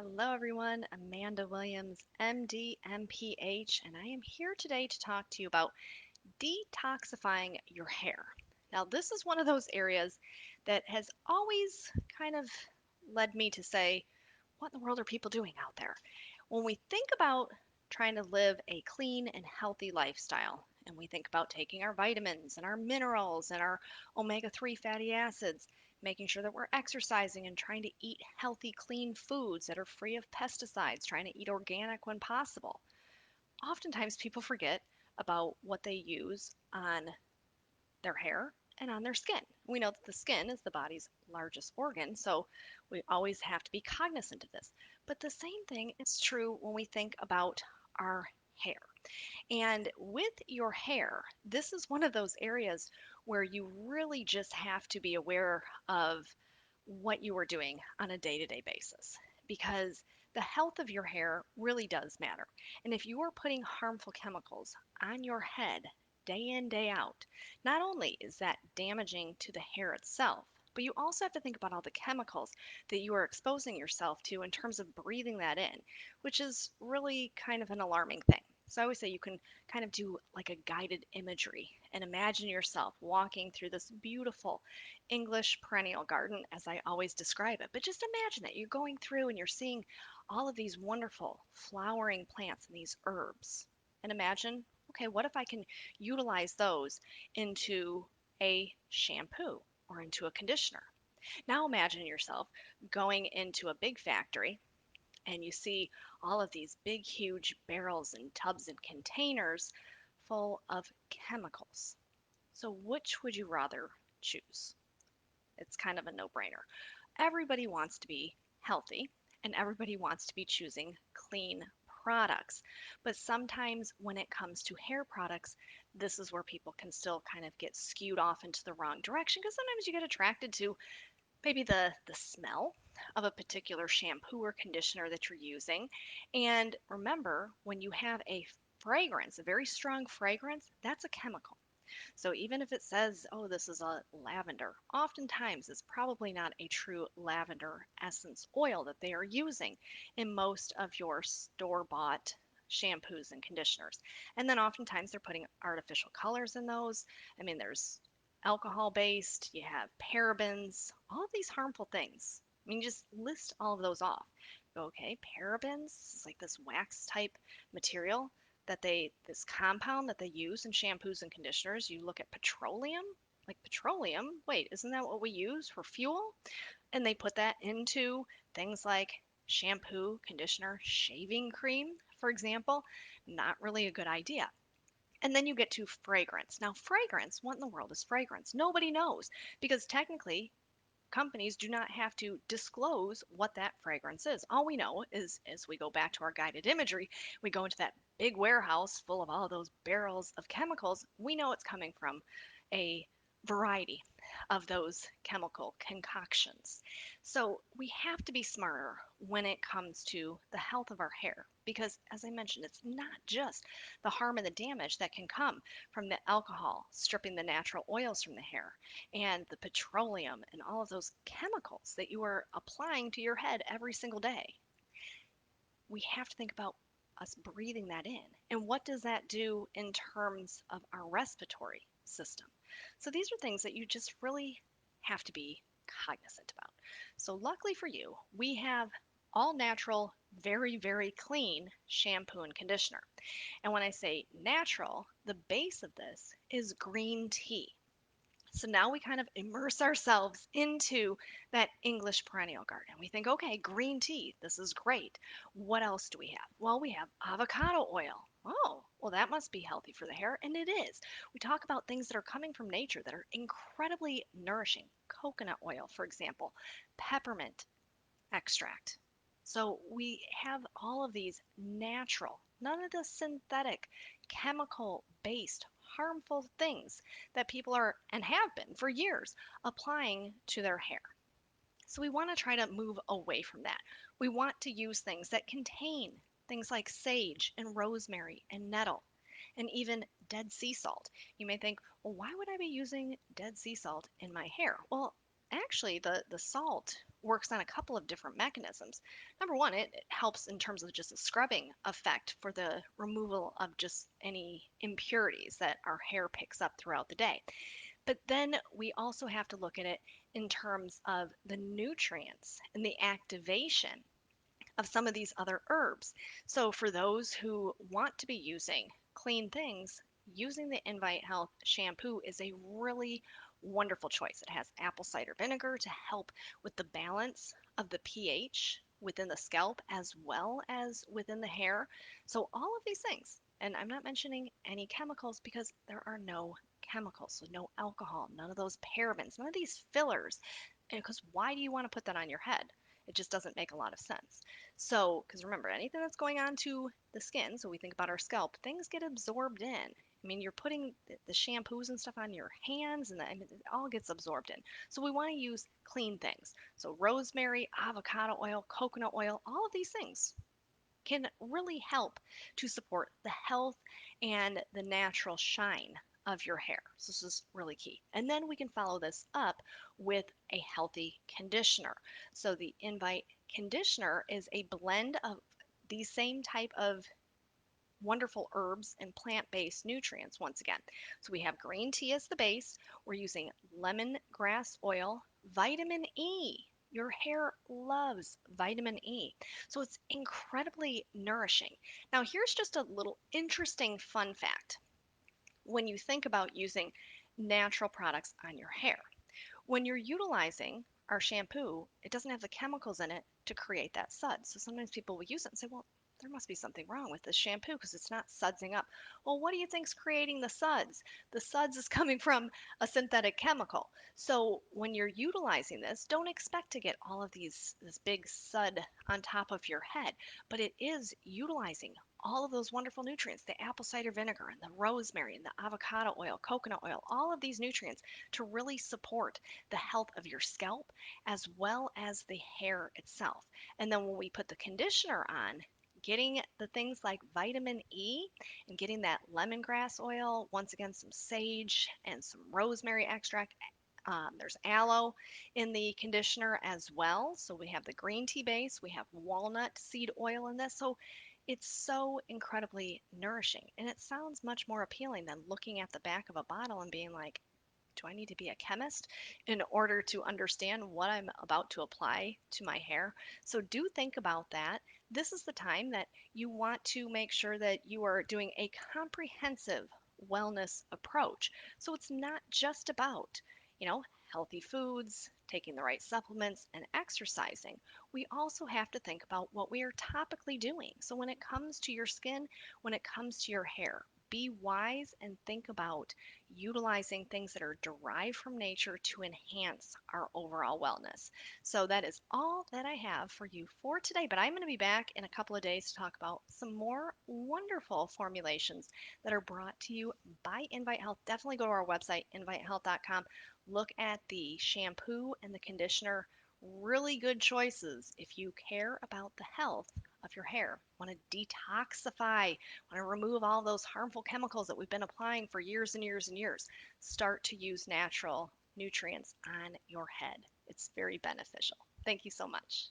Hello, everyone. Amanda Williams, MD, MPH, and I am here today to talk to you about detoxifying your hair. Now, this is one of those areas that has always kind of led me to say, what in the world are people doing out there? When we think about trying to live a clean and healthy lifestyle, and we think about taking our vitamins and our minerals and our omega 3 fatty acids, making sure that we're exercising and trying to eat healthy, clean foods that are free of pesticides, trying to eat organic when possible. Oftentimes, people forget about what they use on their hair and on their skin. We know that the skin is the body's largest organ, so we always have to be cognizant of this. But the same thing is true when we think about our hair. And with your hair, this is one of those areas where you really just have to be aware of what you are doing on a day to day basis because the health of your hair really does matter. And if you are putting harmful chemicals on your head day in, day out, not only is that damaging to the hair itself, but you also have to think about all the chemicals that you are exposing yourself to in terms of breathing that in, which is really kind of an alarming thing. So I always say you can kind of do like a guided imagery and imagine yourself walking through this beautiful English perennial garden, as I always describe it. But just imagine that you're going through and you're seeing all of these wonderful flowering plants and these herbs. And imagine, okay, what if I can utilize those into a shampoo or into a conditioner? Now imagine yourself going into a big factory and you see all of these big, huge barrels and tubs and containers full of chemicals. So, which would you rather choose? It's kind of a no brainer. Everybody wants to be healthy and everybody wants to be choosing clean products. But sometimes when it comes to hair products, this is where people can still kind of get skewed off into the wrong direction because sometimes you get attracted to maybe the smell of a particular shampoo or conditioner that you're using. And remember, when you have a fragrance, a very strong fragrance, that's a chemical. So even if it says, oh, this is a lavender, oftentimes it's probably not a true lavender essence oil that they are using in most of your store bought shampoos and conditioners. And then oftentimes they're putting artificial colors in those. I mean, there's alcohol based, you have parabens, all of these harmful things. I mean, just list all of those off. Okay, parabens is like this wax type material that this compound that they use in shampoos and conditioners. You look at petroleum, like petroleum, wait, isn't that what we use for fuel? And they put that into things like shampoo, conditioner, shaving cream, for example. Not really a good idea. And then you get to fragrance. Now, fragrance, what in the world is fragrance? Nobody knows because technically companies do not have to disclose what that fragrance is. All we know is, as we go back to our guided imagery, we go into that big warehouse full of all of those barrels of chemicals. We know it's coming from a variety of those chemical concoctions. So we have to be smarter when it comes to the health of our hair because, as I mentioned, it's not just the harm and the damage that can come from the alcohol stripping the natural oils from the hair and the petroleum and all of those chemicals that you are applying to your head every single day. We have to think about us breathing that in. And what does that do in terms of our respiratory system? So these are things that you just really have to be cognizant about. So, luckily for you, we have all natural, very, very clean shampoo and conditioner. And when I say natural, the base of this is green tea. So now we kind of immerse ourselves into that English perennial garden. We think, okay, green tea, this is great. What else do we have? Well, we have avocado oil. Oh, well, that must be healthy for the hair. And it is. We talk about things that are coming from nature that are incredibly nourishing. Coconut oil, for example, peppermint extract. So we have all of these natural, none of the synthetic, chemical based, harmful things that people are and have been for years applying to their hair. So we want to try to move away from that. We want to use things that contain things like sage and rosemary and nettle and even dead sea salt. You may think, well, why would I be using dead sea salt in my hair? Well, actually, the salt works on a couple of different mechanisms. Number one, it helps in terms of just a scrubbing effect for the removal of just any impurities that our hair picks up throughout the day. But then we also have to look at it in terms of the nutrients and the activation of some of these other herbs. So, for those who want to be using clean things, using the Invite Health shampoo is a really wonderful choice. It has apple cider vinegar to help with the balance of the pH within the scalp as well as within the hair. So, all of these things, and I'm not mentioning any chemicals because there are no chemicals, so no alcohol, none of those parabens, none of these fillers. And because why do you want to put that on your head? It just doesn't make a lot of sense. So, because remember, anything that's going on to the skin, so we think about our scalp, things get absorbed in. I mean, you're putting the shampoos and stuff on your hands, and I mean, it all gets absorbed in. So, we want to use clean things. So, rosemary, avocado oil, coconut oil, all of these things can really help to support the health and the natural shine of your hair. So this is really key. And then we can follow this up with a healthy conditioner. So the Invite conditioner is a blend of these same type of wonderful herbs and plant-based nutrients once again. So we have green tea as the base. We're using lemongrass oil, vitamin E. Your hair loves vitamin E. So it's incredibly nourishing. Now, here's just a little interesting fun fact when you think about using natural products on your hair. When you're utilizing our shampoo, it doesn't have the chemicals in it to create that suds. So sometimes people will use it and say, well, there must be something wrong with this shampoo because it's not sudsing up. Well, what do you think's creating the suds? The suds is coming from a synthetic chemical. So when you're utilizing this, don't expect to get all of this big sud on top of your head, but it is utilizing all of those wonderful nutrients, the apple cider vinegar and the rosemary and the avocado oil, coconut oil, all of these nutrients to really support the health of your scalp as well as the hair itself. And then when we put the conditioner on, getting the things like vitamin E and getting that lemongrass oil, once again, some sage and some rosemary extract. There's aloe in the conditioner as well. So we have the green tea base, we have walnut seed oil in this. So it's so incredibly nourishing. And it sounds much more appealing than looking at the back of a bottle and being like, do I need to be a chemist in order to understand what I'm about to apply to my hair? So do think about that. This is the time that you want to make sure that you are doing a comprehensive wellness approach. So it's not just about, you know, healthy foods, taking the right supplements, and exercising. We also have to think about what we are topically doing. So when it comes to your skin, when it comes to your hair, be wise and think about utilizing things that are derived from nature to enhance our overall wellness. So that is all that I have for you for today. But I'm going to be back in a couple of days to talk about some more wonderful formulations that are brought to you by Invite Health. Definitely go to our website, invitehealth.com. Look at the shampoo and the conditioner. Really good choices if you care about the health of your hair. Want to detoxify, want to remove all those harmful chemicals that we've been applying for years and years and years. Start to use natural nutrients on your head. It's very beneficial. Thank you so much.